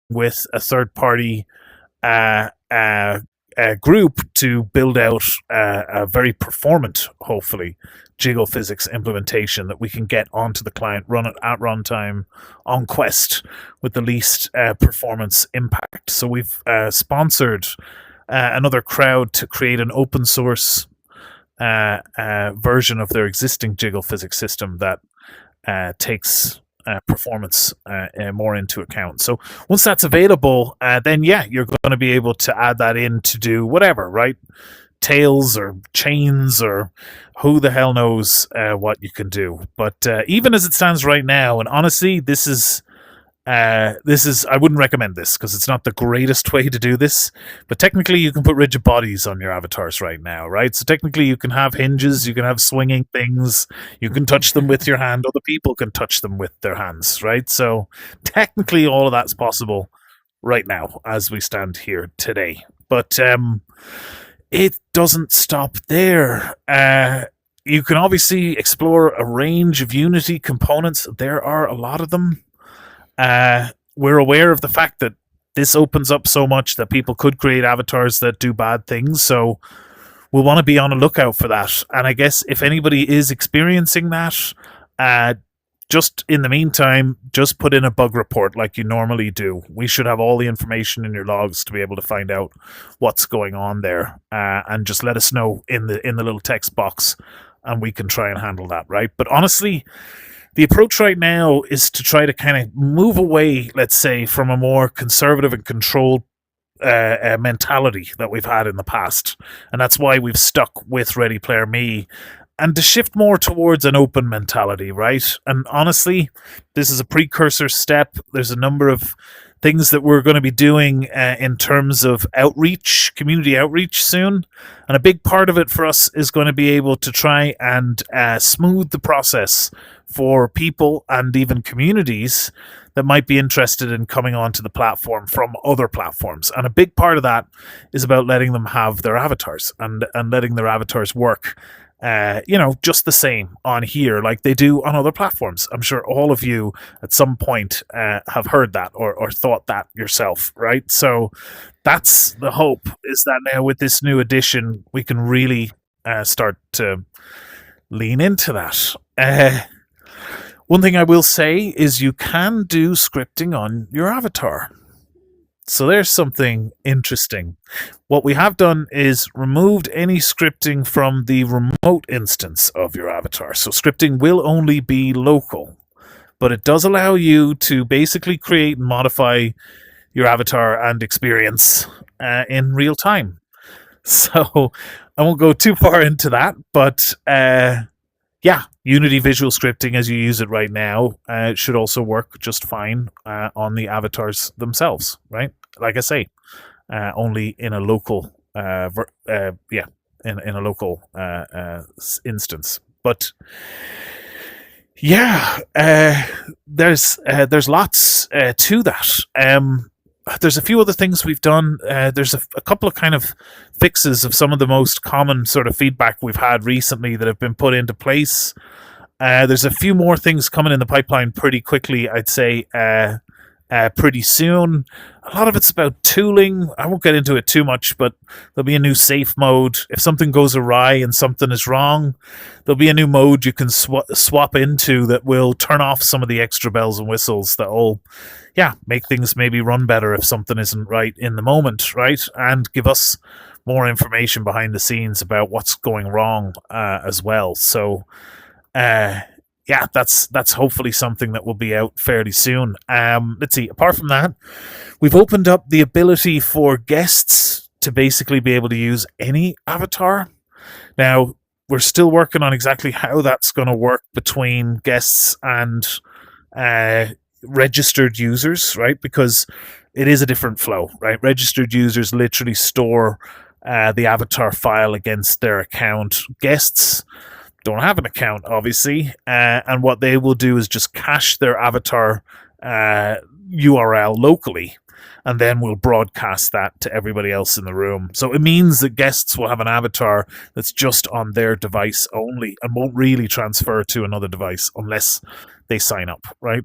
with a third party uh, uh, group to build out a very performant, hopefully, jiggle physics implementation that we can get onto the client, run it at runtime on Quest with the least performance impact. So we've sponsored another crowd to create an open source version of their existing jiggle physics system that takes performance more into account. So once that's available, then yeah, you're going to be able to add that in to do whatever, right? Tails or chains or who the hell knows what you can do. But even as it stands right now, and honestly, this is I wouldn't recommend this because it's not the greatest way to do this. But technically, you can put rigid bodies on your avatars right now, right? So technically, you can have hinges, you can have swinging things, you can touch them with your hand. Other people can touch them with their hands, right? So technically, all of that's possible right now as we stand here today. But it doesn't stop there. You can obviously explore a range of Unity components. There are a lot of them. We're aware of the fact that this opens up so much that people could create avatars that do bad things. So we'll want to be on a lookout for that. And I guess if anybody is experiencing that, just in the meantime, just put in a bug report like you normally do. We should have all the information in your logs to be able to find out what's going on there, and just let us know in the little text box, and we can try and handle that. Right? But honestly, the approach right now is to try to kind of move away, let's say, from a more conservative and controlled mentality that we've had in the past. And that's why we've stuck with Ready Player Me, and to shift more towards an open mentality, right? And honestly, this is a precursor step. There's a number of things that we're going to be doing in terms of outreach, community outreach soon. And a big part of it for us is going to be able to try and smooth the process for people and even communities that might be interested in coming onto the platform from other platforms. And a big part of that is about letting them have their avatars and letting their avatars work, just the same on here like they do on other platforms. I'm sure all of you at some point have heard that or thought that yourself, right? So that's the hope, is that now with this new edition, we can really start to lean into that. One thing I will say is you can do scripting on your avatar. So there's something interesting. What we have done is removed any scripting from the remote instance of your avatar. So scripting will only be local, but it does allow you to basically create and modify your avatar and experience in real time. So I won't go too far into that, but yeah, Unity visual scripting as you use it right now should also work just fine on the avatars themselves, right? Like I say, only in a local, in a local instance. But yeah, there's lots to that. There's a few other things we've done. There's a couple of kind of fixes of some of the most common sort of feedback we've had recently that have been put into place. There's a few more things coming in the pipeline pretty quickly, I'd say, pretty soon. A lot of it's about tooling. I won't get into it too much, but there'll be a new safe mode. If something goes awry and something is wrong, there'll be a new mode you can swap into that will turn off some of the extra bells and whistles that will, make things maybe run better if something isn't right in the moment, right? And give us more information behind the scenes about what's going wrong as well. So, that's hopefully something that will be out fairly soon. Let's see. Apart from that, we've opened up the ability for guests to basically be able to use any avatar. Now, we're still working on exactly how that's going to work between guests and registered users, right? Because it is a different flow, right? Registered users literally store the avatar file against their account. Guests don't have an account, obviously, and what they will do is just cache their avatar URL locally, and then we'll broadcast that to everybody else in the room. So it means that guests will have an avatar that's just on their device only and won't really transfer to another device unless they sign up, right?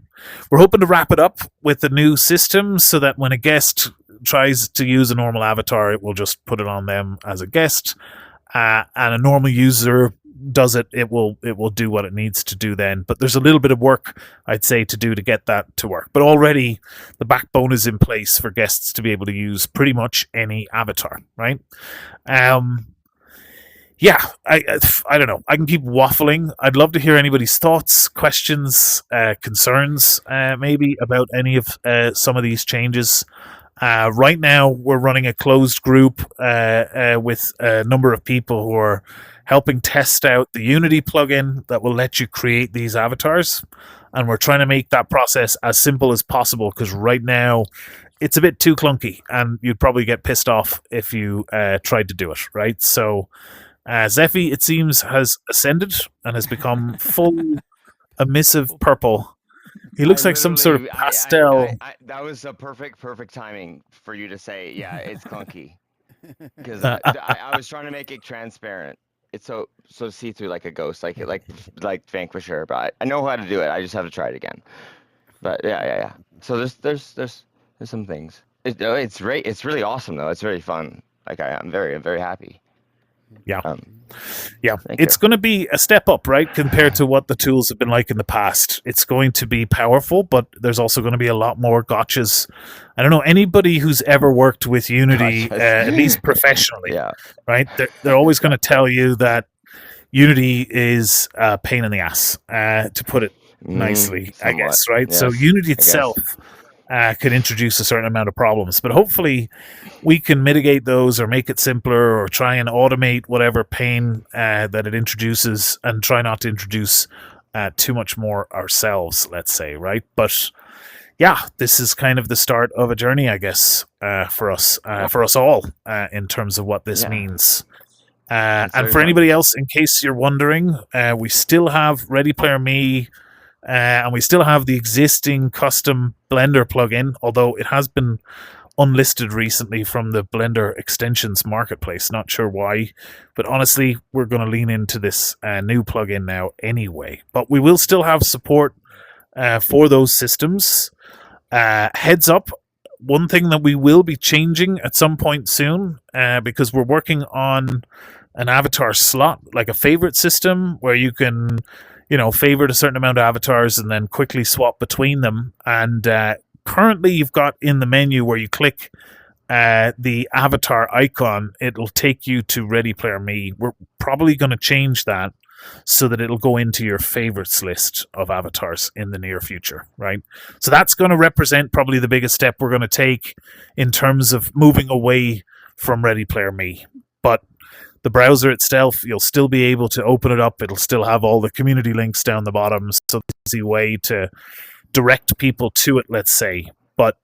We're hoping to wrap it up with a new system so that when a guest tries to use a normal avatar, it will just put it on them as a guest, and a normal user does it, it will do what it needs to do then. But there's a little bit of work, I'd say, to do to get that to work. But already the backbone is in place for guests to be able to use pretty much any avatar, right? Yeah, I don't know. I can keep waffling. I'd love to hear anybody's thoughts, questions, concerns, maybe about any of some of these changes. Right now, we're running a closed group with a number of people who are helping test out the Unity plugin that will let you create these avatars. And we're trying to make that process as simple as possible because right now it's a bit too clunky and you'd probably get pissed off if you tried to do it, right? So Zephy, it seems, has ascended and has become full emissive purple. He looks like some sort of pastel. That was a perfect timing for you to say, yeah, it's clunky. Because I was trying to make it transparent. It's so see-through like a ghost, like Vanquisher. But I know how to do it. I just have to try it again. But yeah. So there's some things. It's really awesome though. It's really fun. Like I'm very happy. Yeah. It's going to be a step up, right, compared to what the tools have been like in the past. It's going to be powerful, but there's also going to be a lot more gotchas. I don't know, anybody who's ever worked with Unity, at least professionally, right? They're always going to tell you that Unity is a pain in the ass, to put it nicely, I guess, right? Yes, so Unity itself could introduce a certain amount of problems, but hopefully we can mitigate those or make it simpler or try and automate whatever pain that it introduces and try not to introduce too much more ourselves, let's say, right? But yeah, this is kind of the start of a journey, I guess, for us all, in terms of what this means. And for anybody else, in case you're wondering, we still have Ready Player Me, and we still have the existing custom Blender plugin, although it has been unlisted recently from the Blender extensions marketplace. Not sure why, but honestly, we're going to lean into this new plugin now anyway. But we will still have support for those systems. Heads up, one thing that we will be changing at some point soon, because we're working on an avatar slot, like a favorite system where you can favorite a certain amount of avatars and then quickly swap between them. And currently you've got in the menu where you click the avatar icon, it'll take you to Ready Player Me. We're probably going to change that so that it'll go into your favorites list of avatars in the near future, right? So that's going to represent probably the biggest step we're going to take in terms of moving away from Ready Player Me. But the browser itself, you'll still be able to open it up. It'll still have all the community links down the bottom. So it's an easy way to direct people to it, let's say. But,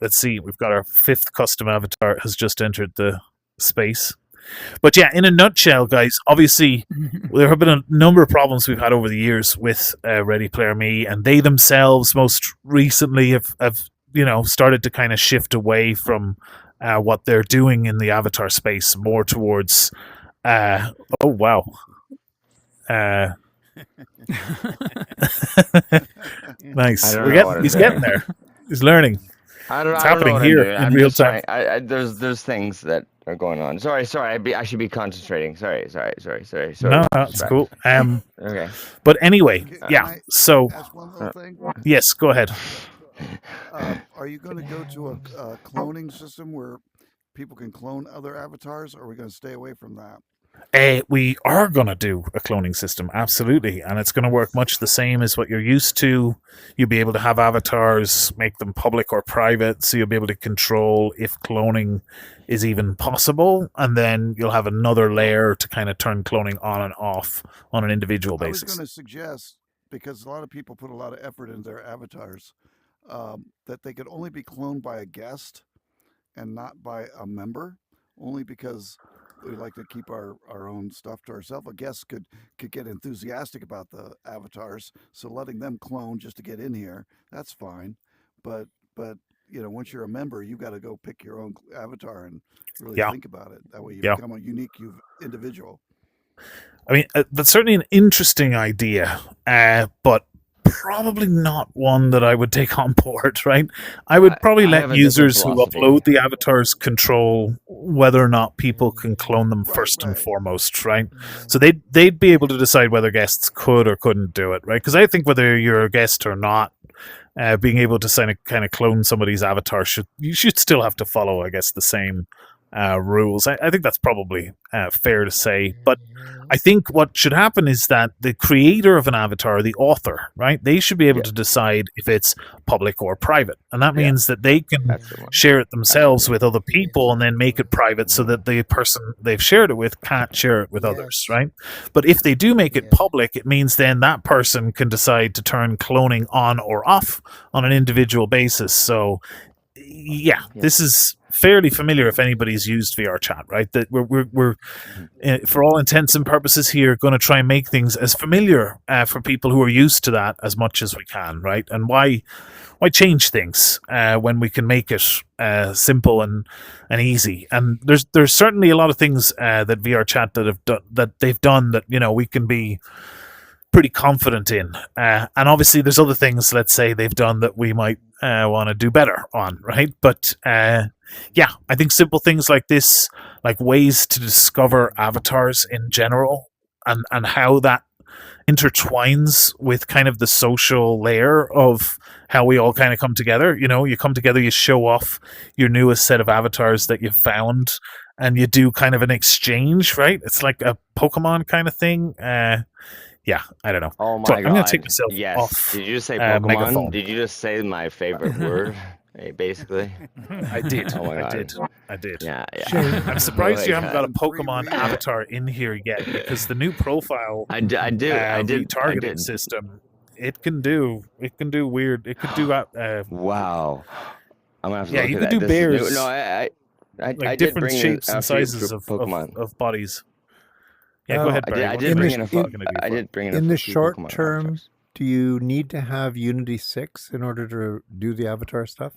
let's see. We've got our 5th custom avatar has just entered the space. But yeah, in a nutshell, guys, obviously there have been a number of problems we've had over the years with Ready Player Me, and they themselves most recently have started to kind of shift away from what they're doing in the avatar space, more towards nice. He's getting there. He's learning. It's happening here in real time. There's things that are going on. Sorry. I should be concentrating. Sorry. No, it's cool. Okay. But anyway, So, ask one little thing? Yes, go ahead. Are you going to go to a cloning system where people can clone other avatars, or are we going to stay away from that? We are going to do a cloning system, absolutely. And it's going to work much the same as what you're used to. You'll be able to have avatars, make them public or private, so you'll be able to control if cloning is even possible. And then you'll have another layer to kind of turn cloning on and off on an individual basis. I was going to suggest, because a lot of people put a lot of effort into their avatars, that they could only be cloned by a guest and not by a member, only because we like to keep our own stuff to ourselves. A guest could get enthusiastic about the avatars, so letting them clone just to get in here, that's fine. But once you're a member, you got to go pick your own avatar and really think about it. That way you become a unique individual. I mean, that's certainly an interesting idea, but probably not one that I would take on board, right? I would probably I let have a different users who philosophy. upload the avatars control whether or not people can clone them Right, first and right. foremost, right? So they'd be able to decide whether guests could or couldn't do it, right? Because I think whether you're a guest or not, being able to kind of clone somebody's avatar you should still have to follow, I guess, the same rules. I think that's probably fair to say. But I think what should happen is that the creator of an avatar, the author, right, they should be able Yeah. to decide if it's public or private. And that Yeah. means that they can That's the one. share it themselves Absolutely. with other people and then make it private so that the person they've shared it with can't share it with others, right? But if they do make it public, it means then that person can decide to turn cloning on or off on an individual basis. So yeah, this is fairly familiar if anybody's used VR chat, right? That we're for all intents and purposes here going to try and make things as familiar for people who are used to that as much as we can, right? And why change things when we can make it simple and easy? And there's certainly a lot of things that VR chat they've done that we can be pretty confident in. And obviously there's other things, let's say, they've done that we might want to do better on, right? But yeah, I think simple things like this, like ways to discover avatars in general and how that intertwines with kind of the social layer of how we all kind of come together. You come together, you show off your newest set of avatars that you've found, and you do kind of an exchange, right? It's like a Pokemon kind of thing. Yeah, I don't know. Oh my So god! I'm going to take myself Yes. off. Did you just say Pokemon? Megaphone. Did you just say my favorite word? Basically. I did. Oh my I god. did. I did. Yeah. I'm surprised Oh you my haven't got a God. Pokemon avatar in here yet, because the new profile I did. retargeting system, it can do weird. It could do Wow. I'm gonna have to yeah, look you at could that. do This is new. bears. No, I like did different bring in shapes a and few sizes of Pokemon. bodies. Yeah, go ahead, I Barry. did. I What did kind bring of in a. stuff are you gonna do I for it? did bring in In a the few short Pokemon term, avatars. do you need to have Unity 6 in order to do the avatar stuff?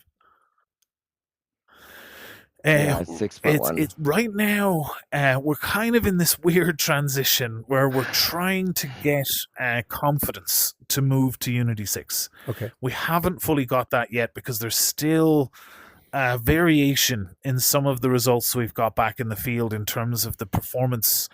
Yeah, it's 6.1. It's right now. We're kind of in this weird transition where we're trying to get confidence to move to Unity 6. Okay. We haven't fully got that yet because there's still variation in some of the results we've got back in the field in terms of the performance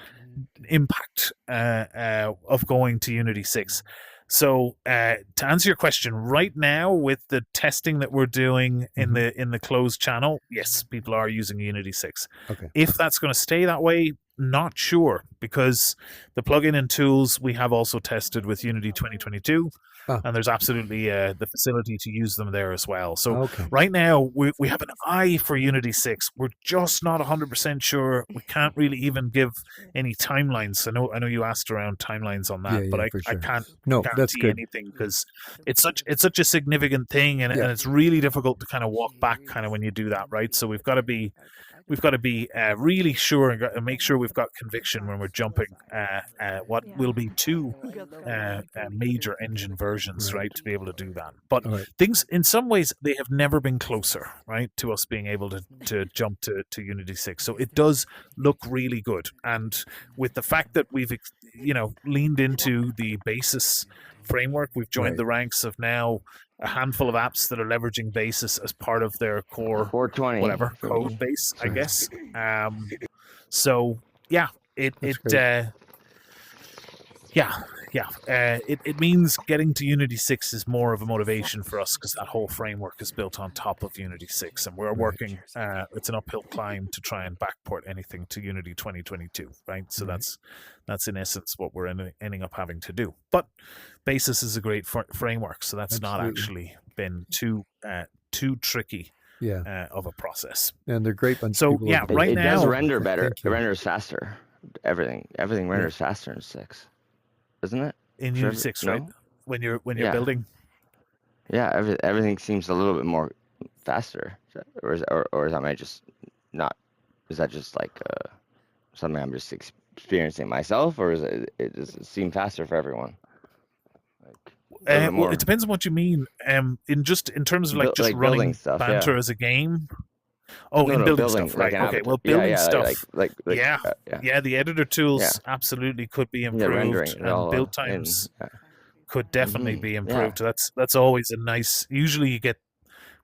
impact of going to Unity 6. So to answer your question, right now with the testing that we're doing in the closed channel, yes, people are using Unity 6. Okay. If that's going to stay that way, not sure, because the plugin and tools we have also tested with Unity 2022. And there's absolutely the facility to use them there as well. So right now, we have an eye for Unity 6. We're just not 100% sure. We can't really even give any timelines. I know you asked around timelines on that, but I can't guarantee anything because it's such a significant thing, and it's really difficult to kind of walk back kind of when you do that, right? So we've got to be really sure and make sure we've got conviction when we're jumping what will be two major engine versions, right, to be able to do that. But things, in some ways, they have never been closer, right, to us being able to jump to Unity 6. So it does look really good. And with the fact that we've, leaned into the basis framework, we've joined the ranks of now a handful of apps that are leveraging Basis as part of their core 420 code base, I guess. So yeah, it means getting to Unity 6 is more of a motivation for us because that whole framework is built on top of Unity 6, and we're working. It's an uphill climb to try and backport anything to Unity 2022, right? So that's in essence what we're ending up having to do. But Basis is a great framework, so that's not actually been too tricky of a process. And they're great. So yeah, it does render better. It renders faster. Everything renders faster in 6. Isn't it? In Unity 6, right? When you're building. Yeah, everything seems a little bit more faster. Or is that just not? Is that just like something I'm just experiencing myself, or does it seem faster for everyone? Well, it depends on what you mean. In terms of like running stuff, Banter as a game. Oh, in building stuff, right? Okay, well, building stuff. The editor tools absolutely could be improved, and build times. could definitely be Yeah. improved. That's always a nice. Usually, you get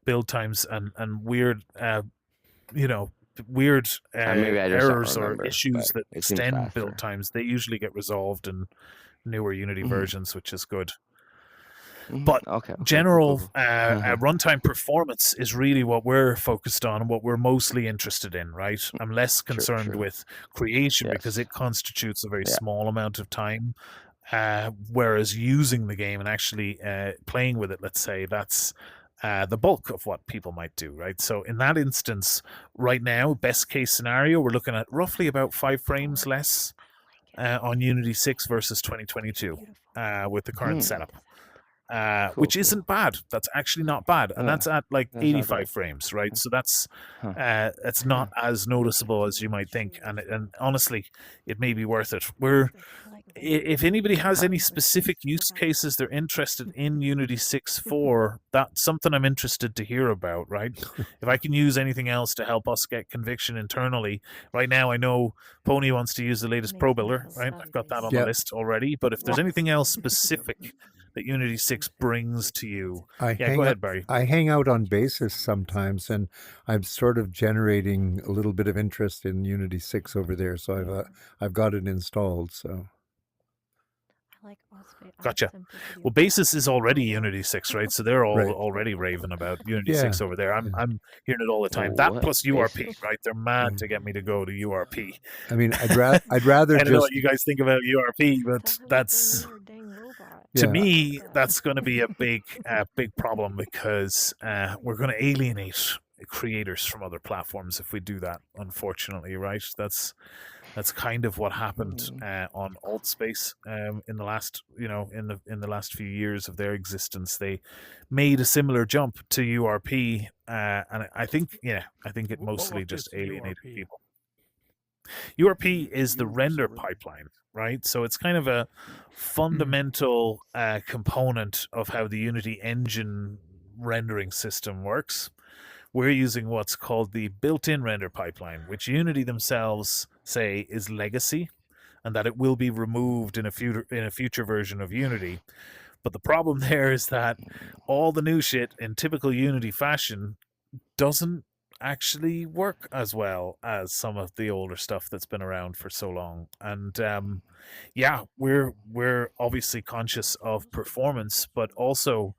build times and weird, weird Maybe I just don't errors or remember, issues but that it seems extend build faster. times. They usually get resolved in newer Unity versions, which is good. But Okay. Cool. general runtime performance is really what we're focused on and what we're mostly interested in, right? I'm less concerned True. with creation because Yes. it constitutes a very Yeah. small amount of time. Whereas using the game and actually playing with it, let's say, that's the bulk of what people might do, right? So in that instance, right now, best case scenario, we're looking at roughly about 5 frames less on Unity 6 versus 2022 with the current setup. Which Cool. isn't bad. That's actually not bad, and that's at like That's not 85 bad. frames, right? So that's Huh. it's not as noticeable as you might think, and honestly, it may be worth it. If anybody has any specific use cases they're interested in Unity 6 for, that's something I'm interested to hear about, right? If I can use anything else to help us get conviction internally, right now I know Pony wants to use the latest Pro Builder, right? I've got that on the list already, but if there's anything else specific that Unity 6 brings to you, go ahead, Barry. I hang out on Basis sometimes, and I'm sort of generating a little bit of interest in Unity 6 over there. So I've got it installed. So. Gotcha. Well, Basis is already Unity 6, right? So they're all already raving about Unity 6 over there. I'm hearing it all the time. That plus URP, right? They're mad to get me to go to URP. I mean, I'd rather I don't know what you guys think about URP, but that's to me that's going to be a big problem because we're going to alienate creators from other platforms if we do that. Unfortunately, right? That's kind of what happened on Altspace in the last, in the last few years of their existence. They made a similar jump to URP, and I think it mostly just alienated people. URP is the render pipeline, right? So it's kind of a fundamental component of how the Unity engine rendering system works. We're using what's called the built-in render pipeline, which Unity themselves say is legacy and that it will be removed in a future version of Unity. But the problem there is that all the new shit in typical Unity fashion doesn't actually work as well as some of the older stuff that's been around for so long. And we're obviously conscious of performance, but also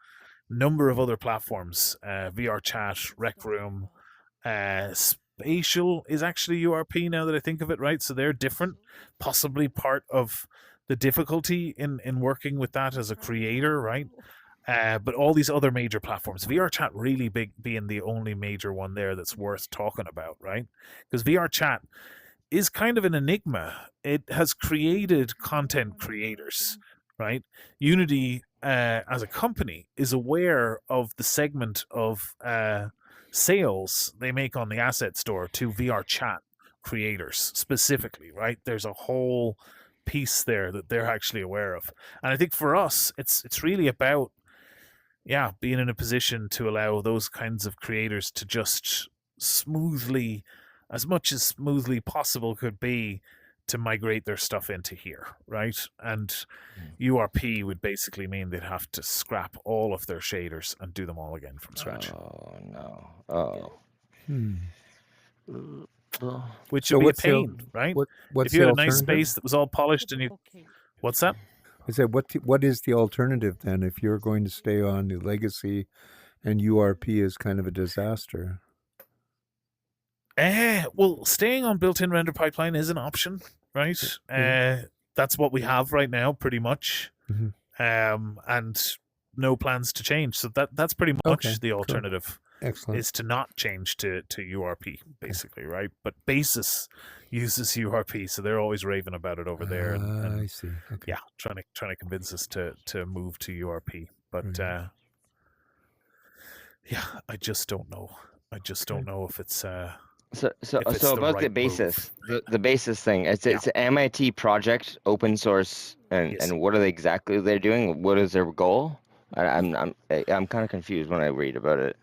number of other platforms, VR Chat, Rec Room, Spatial is actually URP now that I think of it, right? So they're different, possibly part of the difficulty in working with that as a creator, right? But all these other major platforms, VR Chat really being the only major one there that's worth talking about, right? Because VR Chat is kind of an enigma. It has created content creators, right? Unity as a company is aware of the segment of sales they make on the asset store to VR Chat creators specifically, right? There's a whole piece there that they're actually aware of. And I think for us, it's really about being in a position to allow those kinds of creators to just smoothly, as much as smoothly possible could be, to migrate their stuff into here, right? And URP would basically mean they'd have to scrap all of their shaders and do them all again from scratch. Oh no! Which would be a pain, right? If you had a nice space that was all polished and you... What's that? I said, what is the alternative then if you're going to stay on the legacy and URP is kind of a disaster? Well, staying on built-in render pipeline is an option, right? That's what we have right now, pretty much, and no plans to change. So that's pretty much the alternative. Cool. Excellent. Is to not change to URP, basically, right? But Basis uses URP, so they're always raving about it over there. And I see. Okay. Yeah, trying to convince us to move to URP, but I just don't know. I just don't know if it's So about the Basis, the Basis thing. It's an MIT project, open source, and what are they exactly they're doing? What is their goal? I'm kind of confused when I read about it.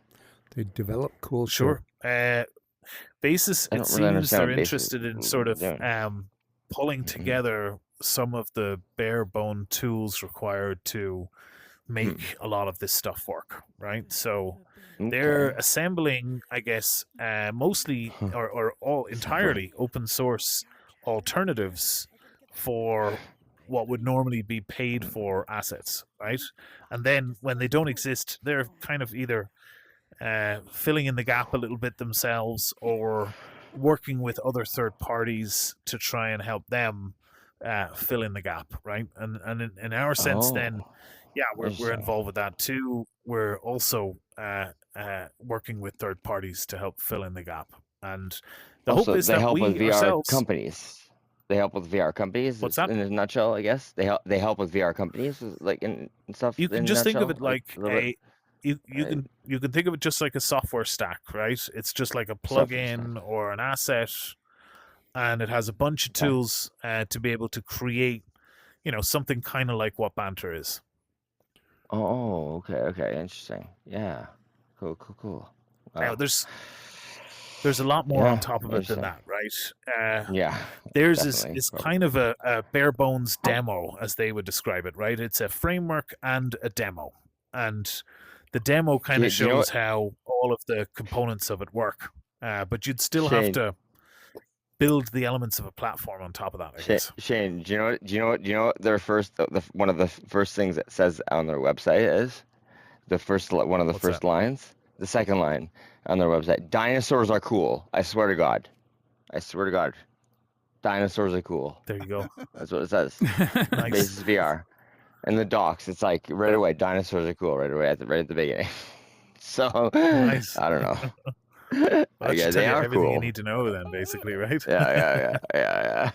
They develop cool Sure. Basis, it seems they're interested in sort of pulling together some of the bare bone tools required to make a lot of this stuff work, right? So they're Okay. assembling, I guess, mostly or all entirely open source alternatives for what would normally be paid for assets, right? And then when they don't exist, they're kind of either filling in the gap a little bit themselves or working with other third parties to try and help them fill in the gap, right? And in our sense, then, Oh, yeah, we're interesting. involved with that too. We're also working with third parties to help fill in the gap, and the hope Also, is they that help with we VR ourselves. companies. They help with VR companies What's that? in a nutshell, I guess. They help with VR companies, like in stuff You in can a just think of nutshell, it like like a little bit. a you can think of it just like a software stack, right? It's just like a Software stack. plugin or an asset, and it has a bunch of Okay. tools to be able to create, something kind of like what Banter is. Oh, okay, interesting. Yeah. Cool. Now, Wow. there's a lot more on Yeah, top of it than interesting. that, right? Yeah, Theirs is definitely. is kind of a bare bones demo, as they would describe it, right? It's a framework and a demo, and the demo kind of Do you know shows what, how all of the components of it work. But you'd still have Shane? to build the elements of a platform on top of that, I guess. Shane, do you know what their one of the first things that says on their website is one of the What's that? first lines, the second line on their website. Dinosaurs are cool. I swear to God. I swear to God. Dinosaurs are cool. There you go. That's what it says. Nice. Basis VR. And the docs, it's like right away. Dinosaurs are cool right away right at the beginning. So Nice. I don't know. Well, that Yeah, should tell they you are everything you cool. need to know, then, basically, right? Yeah.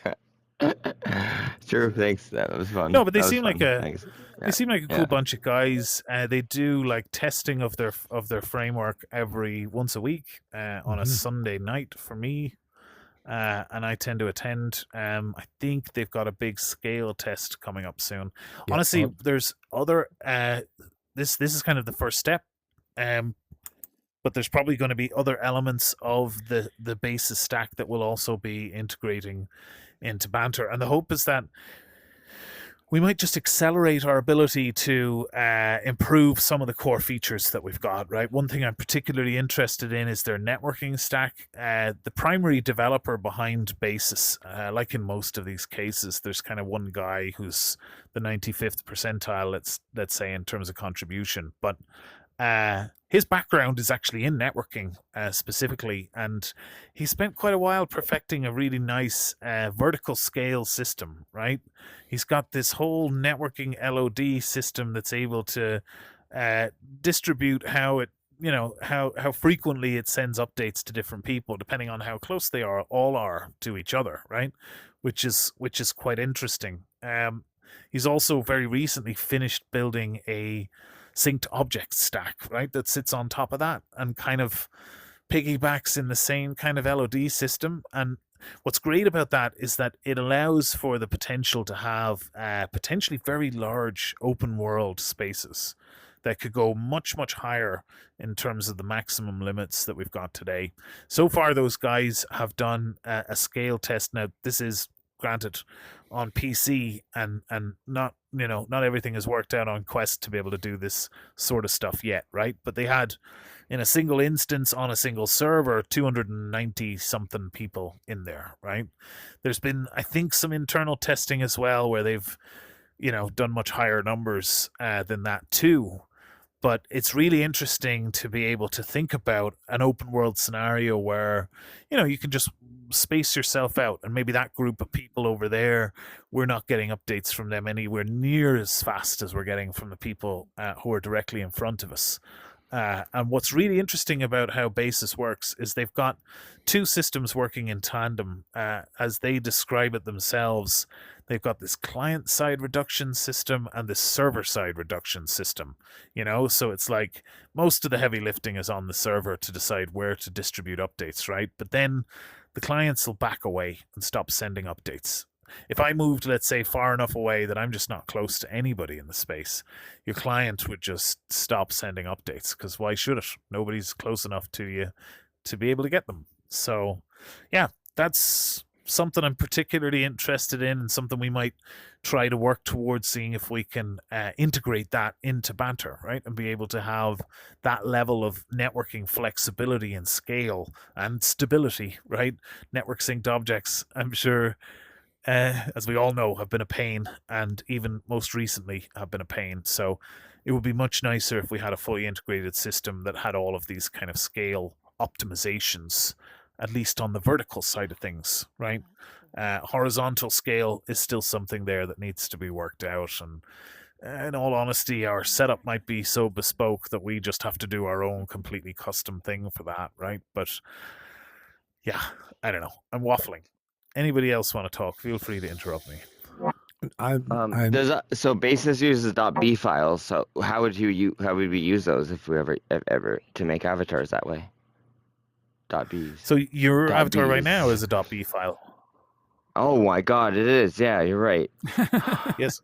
True. Thanks. That was fun. No, but they That was seem like fun. a Thanks. they Yeah. seem like a cool Yeah. bunch of guys. They do like testing of their framework every once a week on a Mhm. Sunday night for me, and I tend to attend. I think they've got a big scale test coming up soon. Yeah. Honestly, Oh, there's other. This is kind of the first step. But there's probably going to be other elements of the basis stack that will also be integrating into Banter. And the hope is that we might just accelerate our ability to improve some of the core features that we've got, right? One thing I'm particularly interested in is their networking stack. The primary developer behind Basis, like in most of these cases, there's kind of one guy who's the 95th percentile, let's say, in terms of contribution. But his background is actually in networking specifically, and he spent quite a while perfecting a really nice vertical scale system, right? He's got this whole networking LOD system that's able to distribute how it how frequently it sends updates to different people depending on how close they are to each other, right? Which is quite interesting. He's also very recently finished building a synced object stack, right, that sits on top of that and kind of piggybacks in the same kind of LOD system. And what's great about that is that it allows for the potential to have potentially very large open world spaces that could go much, much higher in terms of the maximum limits that we've got today. So far, those guys have done a scale test. Now, this is granted on PC, and not everything has worked out on Quest to be able to do this sort of stuff yet, right? But they had in a single instance on a single server 290 something people in there, right? There's been, I think, some internal testing as well where they've done much higher numbers than that too. But it's really interesting to be able to think about an open world scenario where you can just space yourself out, and maybe that group of people over there, we're not getting updates from them anywhere near as fast as we're getting from the people who are directly in front of us. And what's really interesting about how Basis works is they've got two systems working in tandem. As they describe it themselves, they've got this client side reduction system and this server side reduction system. So it's like most of the heavy lifting is on the server to decide where to distribute updates, right? But then the clients will back away and stop sending updates. If I moved, let's say, far enough away that I'm just not close to anybody in the space, your client would just stop sending updates, because why should it? Nobody's close enough to you to be able to get them. So, yeah, that's something I'm particularly interested in, and something we might try to work towards seeing if we can integrate that into Banter, right? And be able to have that level of networking flexibility and scale and stability, right? Network synced objects, I'm sure, as we all know, have been a pain, and even most recently have been a pain. So it would be much nicer if we had a fully integrated system that had all of these kind of scale optimizations, at least on the vertical side of things, right? Horizontal scale is still something there that needs to be worked out. And in all honesty, our setup might be so bespoke that we just have to do our own completely custom thing for that, right? But yeah, I don't know. I'm waffling. Anybody else want to talk? Feel free to interrupt me. I'm So Basis uses .b files. So how would we use those if we ever to make avatars that way? .b's. So your avatar right .bs. now is a .b file. Oh my God, it is. Yeah, you're right. Yes.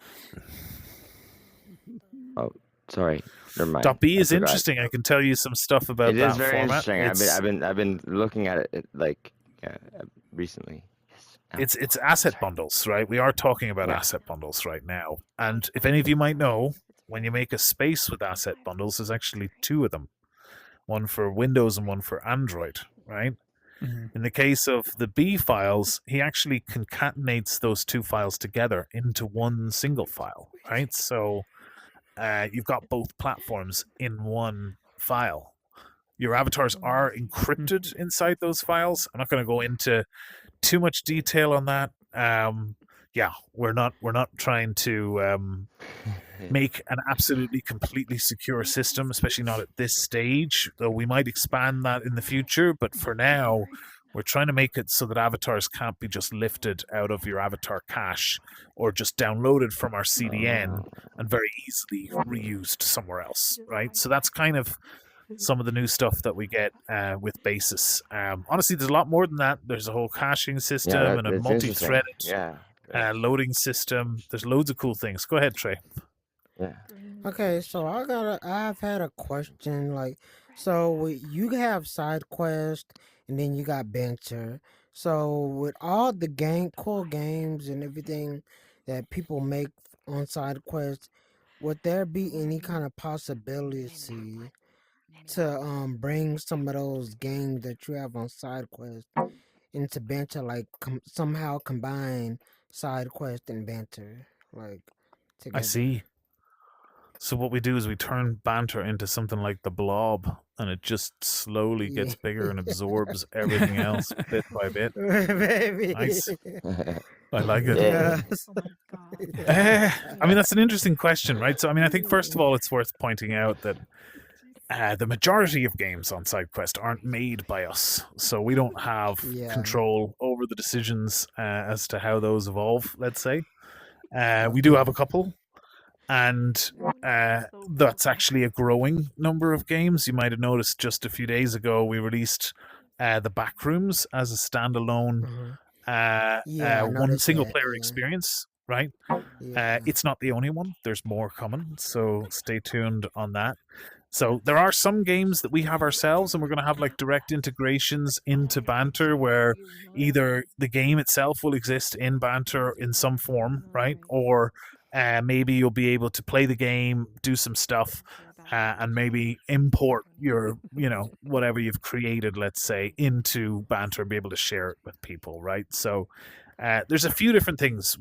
Oh, sorry. Never mind. .b I is forgot. interesting. I can tell you some stuff about It that is very format. interesting. I've been looking at it like recently. It's asset bundles, right? We are talking about asset bundles right now. And if any of you might know, when you make a space with asset bundles, there's actually two of them. One for Windows and one for Android, right? In the case of the B files, he actually concatenates those two files together into one single file, right? So you've got both platforms in one file. Your avatars are encrypted inside those files. I'm not going to go into too much detail on that. Yeah, we're not trying to make an absolutely completely secure system, especially not at this stage, though we might expand that in the future. But for now, we're trying to make it so that avatars can't be just lifted out of your avatar cache or just downloaded from our CDN and very easily reused somewhere else, right? So that's kind of some of the new stuff that we get with Basis. Honestly, there's a lot more than that. There's a whole caching system and a that's multi-threaded interesting. loading system. There's loads of cool things. Go ahead, Trey. Yeah. Okay, so I've had a question. Like, so you have side quest, and then you got Banter. So with all the core games and everything that people make on side quests, would there be any kind of possibility to bring some of those games that you have on side quest into Banter, like somehow combine side quest and Banter, like together? I see. So what we do is we turn Banter into something like the Blob, and it just slowly gets bigger and absorbs everything else bit by bit. Baby. Nice. I like it. Yes. I mean, that's an interesting question, right? So, I mean, I think first of all, it's worth pointing out that the majority of games on SideQuest aren't made by us, so we don't have control over the decisions as to how those evolve, let's say. We do have a couple, and that's actually a growing number of games. You might have noticed just a few days ago we released the Backrooms as a standalone one single-player experience, right? It's not the only one. There's more coming, so stay tuned on that. So there are some games that we have ourselves, and we're going to have like direct integrations into Banter where either the game itself will exist in Banter in some form, right? Or maybe you'll be able to play the game, do some stuff, and maybe import your, whatever you've created, let's say, into Banter and be able to share it with people, right? So there's a few different things.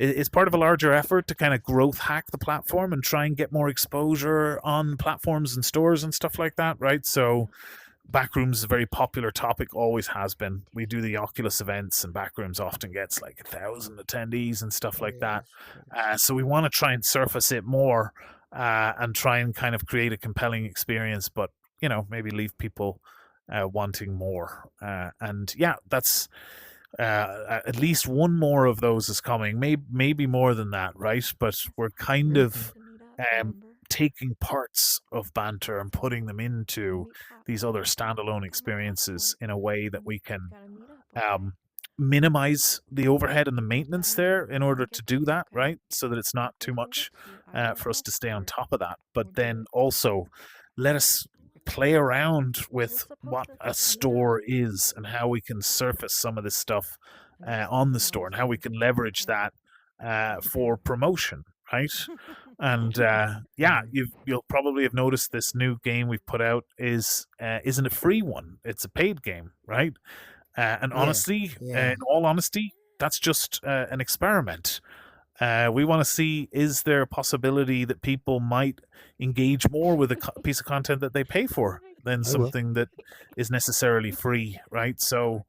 It's part of a larger effort to kind of growth hack the platform and try and get more exposure on platforms and stores and stuff like that, right? So Backrooms is a very popular topic, always has been. We do the Oculus events, and Backrooms often gets like 1,000 attendees and stuff like that. So we want to try and surface it more and try and kind of create a compelling experience, but, maybe leave people wanting more. And yeah, that's... at least one more of those is coming, maybe more than that, right? But we're kind of taking parts of Banter and putting them into these other standalone experiences in a way that we can minimize the overhead and the maintenance there in order to do that, right? So that it's not too much for us to stay on top of that. But then also let us play around with what a store is and how we can surface some of this stuff on the store and how we can leverage that for promotion, right? And you'll probably have noticed this new game we've put out isn't a free one; it's a paid game, right? And honestly, in all honesty, that's just an experiment. We want to see, is there a possibility that people might engage more with a piece of content that they pay for than something that is necessarily free, right? So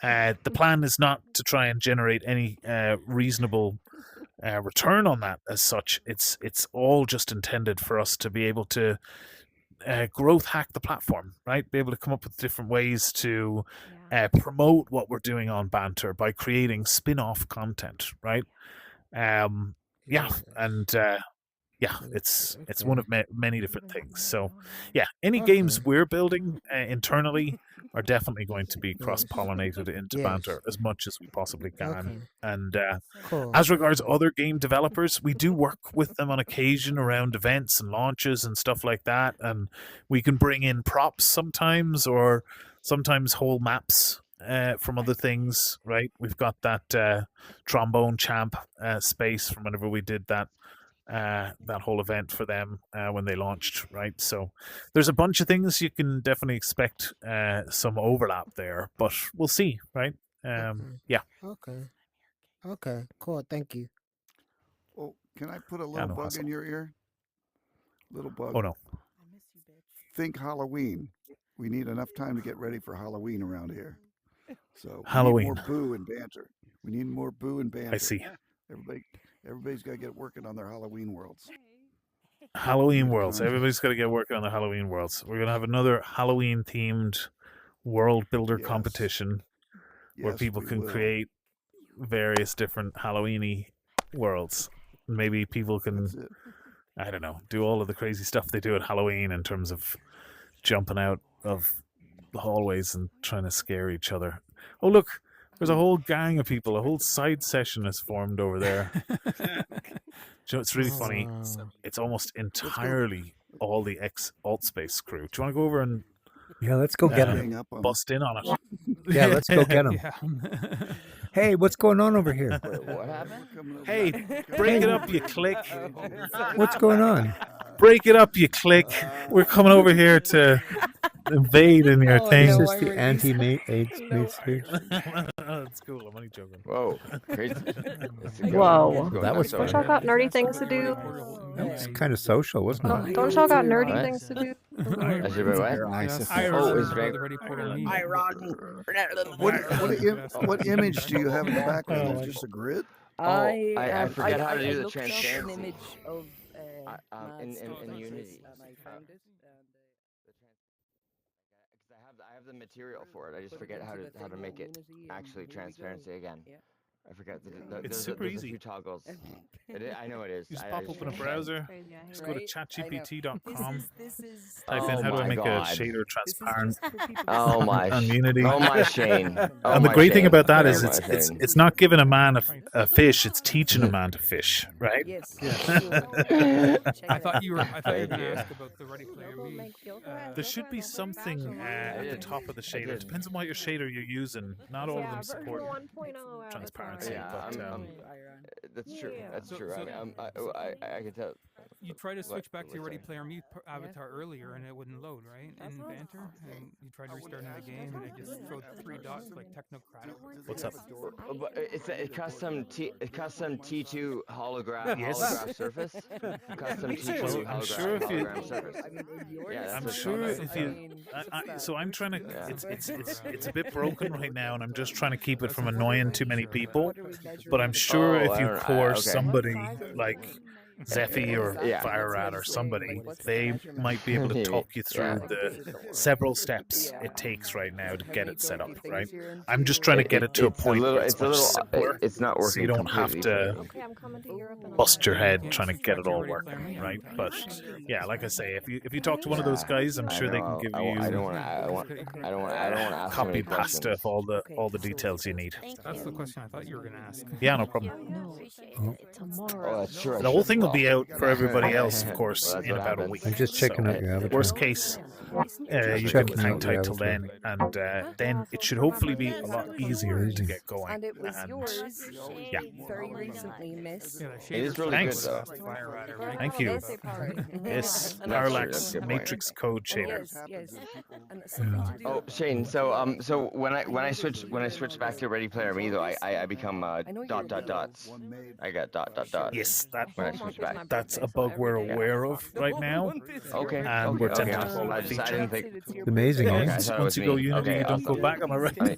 the plan is not to try and generate any reasonable return on that as such. It's all just intended for us to be able to growth hack the platform, right? Be able to come up with different ways to promote what we're doing on Banter by creating spin-off content, right? It's one of many different things. So any games we're building internally are definitely going to be cross-pollinated into Banter as much as we possibly can. And as regards other game developers, we do work with them on occasion around events and launches and stuff like that, and we can bring in props sometimes, or sometimes whole maps from other things, right? We've got that trombone champ space from whenever we did that whole event for them when they launched, right? So there's a bunch of things you can definitely expect some overlap there, but we'll see, right? Okay, cool, thank you. Oh, can I put a little bug in your ear? Little bug. Oh no. Think Halloween. We need enough time to get ready for Halloween around here. So Halloween. We need more boo and banter. We need more boo and banter. I see. Everybody's got to get working on their Halloween worlds. Halloween worlds. Everybody's got to get working on their Halloween worlds. We're going to have another Halloween-themed world builder competition where people can create various different Halloween-y worlds. Maybe people can, I don't know, do all of the crazy stuff they do at Halloween in terms of jumping out of the hallways and trying to scare each other. Oh, look, there's a whole gang of people. A whole side session has formed over there. It's really funny. It's almost entirely all the ex-Altspace crew. Do you want to go over and let's go get them. Bust in on it. Yeah, let's go get them. Hey, what's going on over here? What happened? Hey, break it up, you click. What's going on? Break it up, you click. We're coming over here to invade in your thing. Is this the anti-AIDS speech? That's cool. I'm only joking. Whoa. Crazy. Whoa. That was Don't y'all got nerdy things to do? That was kind of social, wasn't it? Don't y'all got nerdy things to do? I should be what? What image do you have in the background? Is it just a grid? I forget how to do the looked up an transparency. image of in Unity. I have the material for it. I just forget how to make it actually transparency again. I forgot. It's super easy. A few toggles. I know it is. You just pop open a browser. Just go to chatgpt.com. This is Type in how do I make a shader transparent on Unity. Oh my Shane. Oh And the my great thing Shane. about that Oh is my it's Shane. not giving a man a fish, it's teaching a man to fish, right? Yes. I thought you were going to ask about the Ready Player Me. There should be something at the top of the shader. It depends on what your shader you're using. Not all of them support transparency. Yeah, that's true. That's true. I can tell. You tried to switch back to your Ready Player Me avatar earlier, and it wouldn't load, right? In Banter, and you tried restarting the game, and it just showed 3 dots like technocratic. What's up? But it's a custom T2 holograph surface. Custom T2 I'm sure if you- hologram surface. Yeah, I'm that's sure what if you, so I'm trying to. It's a bit broken right now, and I'm just trying to keep it from annoying too many people. But I'm sure if you core somebody like Zephy or FireRat or somebody, they might be able to talk you through the several steps it takes right now to get it set up. Right? I'm just trying to get it to a point where it's much simpler. It's not working. So you don't have to bust your head trying to get it all working, right? But yeah, like I say, if you talk to one of those guys, I'm sure they can give you I don't want to ask copy many pasta questions. of all the details you need. That's the question I thought you were going to ask. Yeah, no problem. No, Oh, that's true. The whole thing's will be out for everybody else, of Well, course, that's in what about a happens. week. I'm just checking out your avatar. Worst case, you Checking can hang out tight your till then, and then it should hopefully be a lot easier to Amazing. get going. And it was And yours yeah. very recently, miss. Yeah, the It is shader's really Thanks. good though. last fire rider, right? Thank you. Ese part. Yes, And That's true, that's Parallax a good point. Matrix Code Shader. Yes, yes. And it's something to do. Oh, Shane. So when I switch back to Ready Player Me though, I become dots. I got dots. Yes, When I switch back. that's a bug we're aware of right now. Okay. And we're tempted to follow I the didn't feature. think. It's amazing, Okay, eh? I thought it Once was you go me. Unity, Okay, you don't go awesome. back, am I right?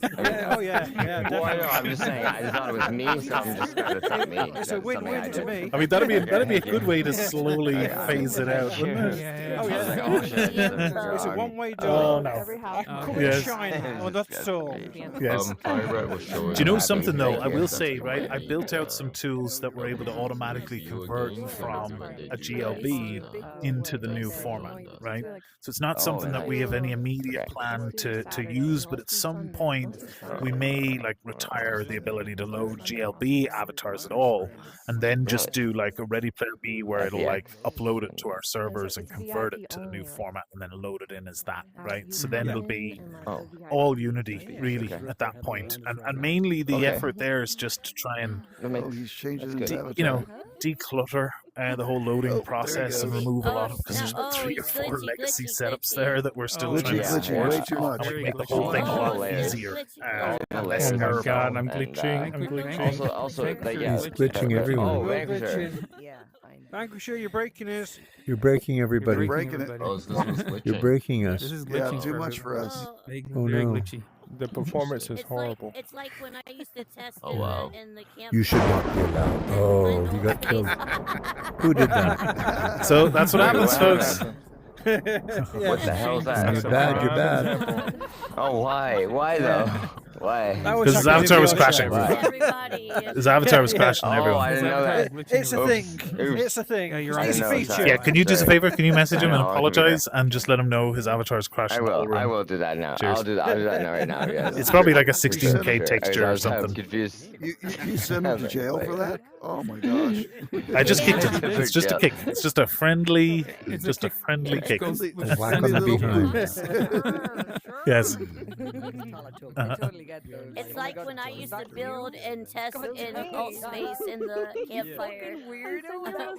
Oh yeah, Well, I know, definitely. I'm just saying. I thought it was me, so I'm just glad it's not me. It's a That's something win-win I to did. me. I mean, that'd be a good way to slowly phase it out, wouldn't it? Yeah, Oh I was yeah. like, oh shit, I just It's a one-way door. Oh no. I can come Yes. and shine on that soul. Yes. Pirate was showing Do you know happy. something though? I will That's say, cool. right? I built out some tools that were able to automatically convert from a GLB into the new format, right? So it's not something that we have any immediate plan to use, but at some point we may like retire the ability to load GLB avatars at all, and then just do like a Ready Player B where it'll like upload it to our servers and convert it to the new format and then load it in as that, right? So then it'll be all Unity really at that point, and mainly the Okay. effort there is just to try and That makes- Oh, he's changing That's his good. avatar. you know declutter the whole loading Oh, there he process and goes. remove a lot of because there's Oh, 3 or it's 4 glitchy, legacy glitchy, setups glitchy. there that we're still Oh, trying yeah. to glitching way too much. That would Very make the glitchy. whole thing a All lot layers. easier. All the and layers less are terrible. God, I'm and, glitching. I'm glitching. Also, Thank that, you. yeah, He's glitching that- everyone. Oh, You're Vanquisher. glitching. Yeah, I know. Vanquisher, you're breaking us. You're breaking everybody. breaking it. Oh, so this was glitching. You're breaking This us. is Yeah, glitching too much for everyone. us. Oh, Oh, Very no. glitchy. The performance is it's horrible. Like, it's like when I used to test Oh, in, wow. the, in the camp. You should not be allowed. Oh, he got killed. Who did that? So that's what happens, What folks. happened? What the hell is You're that? bad. You're bad. Oh, why? Why though? Why? That was Because his happening avatar to was your crashing. Why? Everybody. His avatar was crashing Oh, everyone. I didn't know that. It's a Oops. thing. Oops. It's a thing. Yeah, you're It's right. a I didn't know, feature. sorry. Yeah, can you do us a Sorry. favor? Can you message him and No, I can do that. apologize and just let him know his avatar's crashing? I the whole will. I room? will do that now. Cheers. I'll do that now right now. Yes. It's probably like a Sure. 16K Okay. texture I or was something. confused. You send him to jail for that? Oh my gosh. I just kicked him. Yeah. It's just a kick. It's just a friendly, just a friendly kick. Goes with Just the whack on the little behind. boots. Yes. I totally get those. It's like when I used to build and test in alt space in the campfire.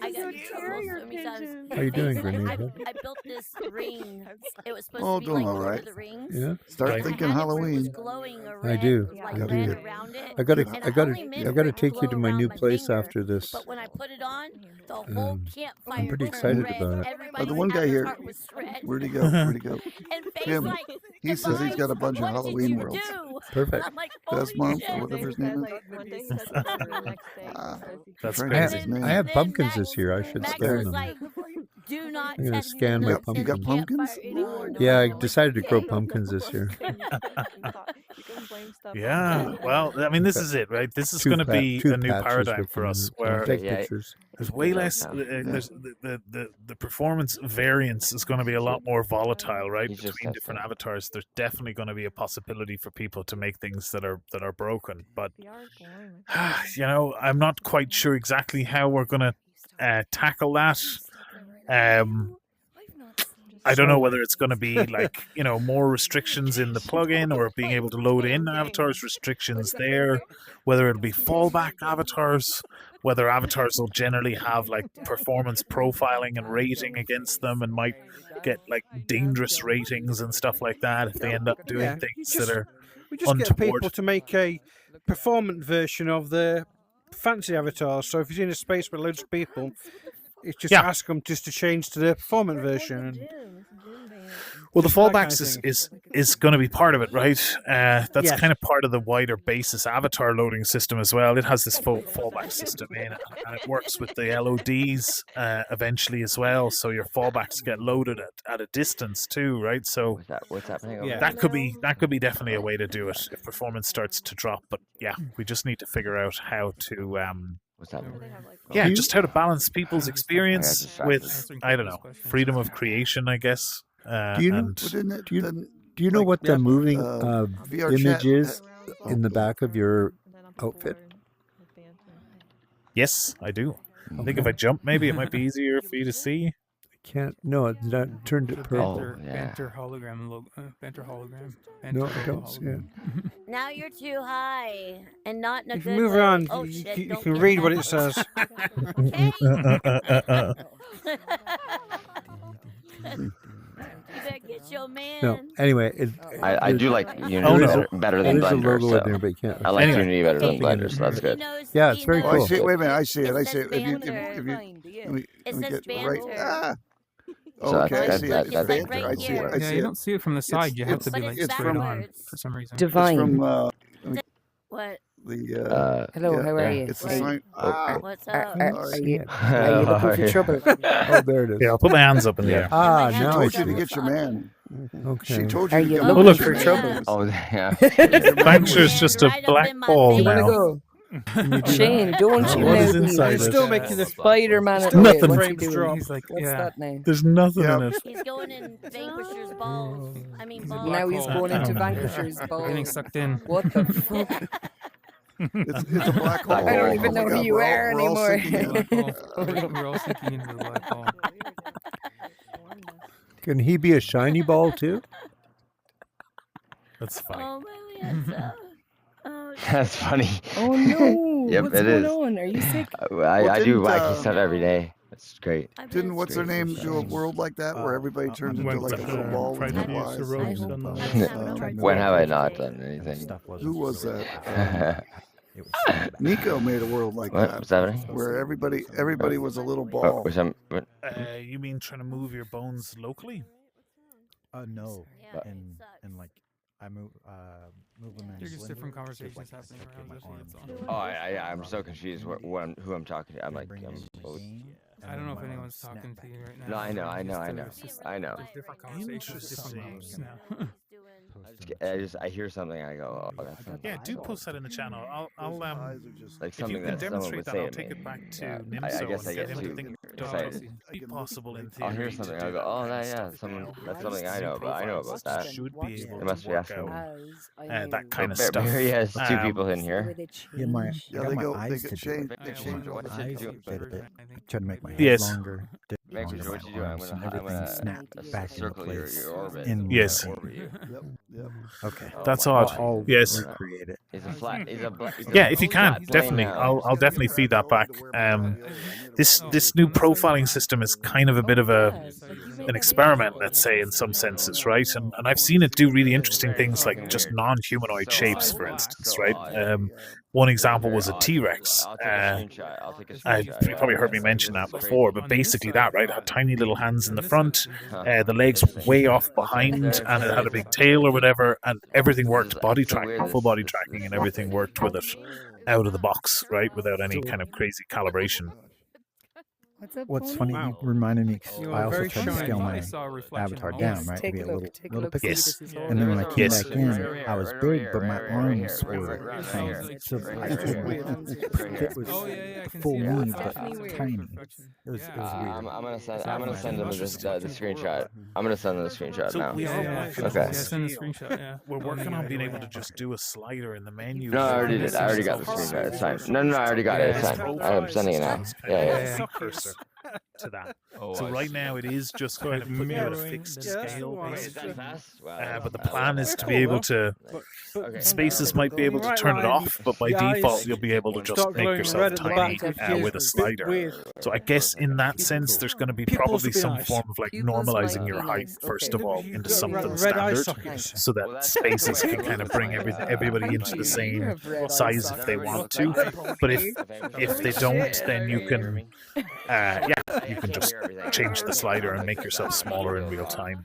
I got in trouble so many times. How you doing, It's like Grenada? I built this ring. It was supposed Oh, to be doing like all Lord right. of the Rings. Yeah, Start Right. thinking I had it where it was Halloween. glowing a I red, do. like I red do. around it. I gotta, And I gotta, only meant I gotta for it to take you to glow my around new my place finger. after this. But when I put it on, the whole campfire I'm pretty turned excited red. about it. Everybody's the one guy here- avatar was red. Where'd he go? Where'd he go? And Faye's Him. like, He says he's got a "Guys, bunch of what did Halloween you worlds. do?" Perfect. I'm like, holy Desmond, shit. or whatever his name is. That's Trying I to have, get his name. I have Then pumpkins Max- this year. I should Max spare was them. like, do not I'm gonna test scan my in the You got campfire pumpkins? anymore. Yeah, I I'm like, decided to grow "Okay." pumpkins this year. Yeah. Well, I mean, this is it, right? This is Two going to pa- be two a new patches paradigm with for them us in it. I'll where take Yeah. pictures. there's way Yeah. less. There's the performance variance is going to be a lot more volatile, right? You just Between have different to- avatars, there's definitely going to be a possibility for people to make things that are broken. But you know, I'm not quite sure exactly how we're going to tackle that. I don't know whether it's going to be like, you know, more restrictions in the plugin or being able to load in avatars, restrictions there, whether it'll be fallback avatars, whether avatars will generally have like performance profiling and rating against them and might get like dangerous ratings and stuff like that if they end up doing Yeah, things just- that are We just get untoward. people to make a performant version of the fancy avatar. So if he's in a space with loads of people, it's just Yeah. ask them just to change to the performant version. And Well, the Just that kind fallbacks of is going to be part of it, right? That's Yes. kind of part of the wider basis avatar loading system as well. It has this fallback system in it, and it works with the LODs eventually as well. So your fallbacks get loaded at a distance too, right? So What's happening? over Yeah. there? that could be definitely a way to do it if performance starts to drop. But yeah, we just need to figure out how to What's happening? yeah, you- just how to balance people's experience distracted. with I don't know, freedom of creation, I guess. Do you know- and But didn't it, Do you- then, Do you know like, what the yeah, moving VR image chat, is oh, in the back of your outfit? yes, I do. I think if I jump, maybe it might be easier for you to see. Can't. No, it's not turned it purple. Banter hologram logo. Banter hologram. No, Banter I don't see it. Now you're too high and not in a If good you move way. around, Oh, you, shit, you don't can get read that. what it says. You better get your man. No. Anyway, I do like Unity Oh, no. better than there's a Blender. logo So in there, but you can't. I like Anyway. Unity better than Something in Blender, so that's He good. knows, Yeah, he it's very Oh, I knows. see. Wait a minute. I see it. I It see says it. If you, banter. let me It let me says get right. banter. Ah. So Okay, I that's- see that- it. that- It's It's like banter. right I see it. here. I Yeah, see you it. don't see it from the side. You have to be But like it's straight on backwards. for some reason. It's Divine. from What? the. Hello, yeah, how are you? It's the Wait. sign. Ah. What's Are, up? are you Sorry. looking for trouble? Oh, there it is. Yeah, I'll put my hands up in the air. Ah, She now I Told you see. to get your man. Okay. She told Are you to you get looking look. for Yeah. trouble? Oh, yeah. Banter's just a Right up black in my ball You want to now. go? Shane, don't Oh, you what know is the inside He's it? still making the Spider-Man at still the Nothing. What's he frames doing? drop. He's like, What's yeah. that now? There's nothing Yeah. in it. He's going in Vanquisher's balls. I mean, He's a balls. black Now he's hole. going into Oh. Vanquisher's Getting balls. sucked in. What the fuck? It's a black hole. I don't even Oh my know who God, you we're all- are we're all anymore. sinking in. Black hole. We're all sinking into the black hole. Can he be a shiny ball too? That's fine. Oh, my Lisa. Oh, That's funny. Oh no! Yep, What's it going is. on? Are you sick? I do didn't, wacky stuff every day. That's great. I've Didn't been what's their screwed. name do a world like that where everybody turns into went like a to little ball with tried to no use the eyes? ropes I'm on the having a hard time When have I today. not done anything? Who was that? Nico made a world like What? that What's happening? where everybody was a little What, ball. was I'm, what? You mean trying to move your bones locally? No, Yeah, and it and like I move them in. They're just different Blender, conversations like, happening separate around my this. arms That's and all. Oh, I'm so confused. Who I'm talking to? I'm like, bring it into the game, and I don't then know if my anyone's arms snap talking to back. you right now. No, I know, I know, I know. It's just- I know. There's different conversations, different moves now. I hear something. I go, oh, that's not. Yeah, do post that in the channel. I'll Eyes are just Like if you something can that someone demonstrate would that, say I'll to take me. it back to Yeah, Nimso I guess I and get get him to too think excited. it'd be possible in I'll theory hear to something. do I'll go, oh, kind of yeah, stuff someone. now. That's something These I know, but I know profiles about that. should be able It to must be work asking. out that kind of But stuff. Barry has two Um, people in here. Yeah, my Yeah, I got they my go. eyes They to get do changed. it. They Yeah, change all what the should time. you do? Bit of it. Try to make my head Yes. longer. Make longer sure my what you do. I'm arms, gonna, and I'm everything gonna snap back into circle place. your orbit. in Yes. the- Orbit you. Yep. Yep. Okay. Oh That's my odd. God. I'll Yes. recreate it. He's a flat. He's a black. Yeah, if you can, flat plane definitely. now. I'll definitely feed that back. This new profiling system is kind of a bit of an experiment, let's say, in some senses, right? And I've seen it do really interesting things like just non-humanoid shapes, for instance, right? One example was a T-Rex. I'll take a screenshot. I'll take a You screenshot. probably heard me mention that before, but basically that, right? It had tiny little hands in the front, the legs way off behind, and it had a big tail or whatever, and everything worked. Body tracking, full body tracking, and everything worked with it out of the box, right? Without any kind of crazy calibration. What's funny, you reminded me, 'cause You I were also very tried to shiny. scale I my saw a reflection avatar on down, this. right? To Take be a a look, little, take a little look, pixel. Yes. And then when I came Yes. back in, I was big, but my arms were tiny. So Right it here. was Oh, yeah, I can full see me, it. but definitely weird. tiny. Reflection. It was Yeah. weird. I'm gonna send. It's I'm gonna not send them much. the screenshot. I'm gonna send them the screenshot So now. we are Yeah, working Okay. on Yeah, send a screenshot. Yeah. We're working on being able to just do a slider in the menu. No, I for already this did. I already got the screenshot. It's fine. No, I already got it. It's fine. I'm sending it now. Yeah. Cursor to that. Oh, So right now it is just kind of putting you at a fixed scale, basically. But the plan is to be able to. Okay. Spaces might be able to Right turn it line, off, but by the eyes default you'll be able to just start make glowing yourself red at the tiny back. with a slider. Weird. So I guess in that sense there's going to be Pupils probably would be some nice. form of like Pupils normalizing might your be height nice. first Okay. of all You've into got something red eye standard, sockets. so that spaces can kind of bring everybody into the same size if they want to. But if they don't, then you can you can just change the slider and make yourself smaller in real time.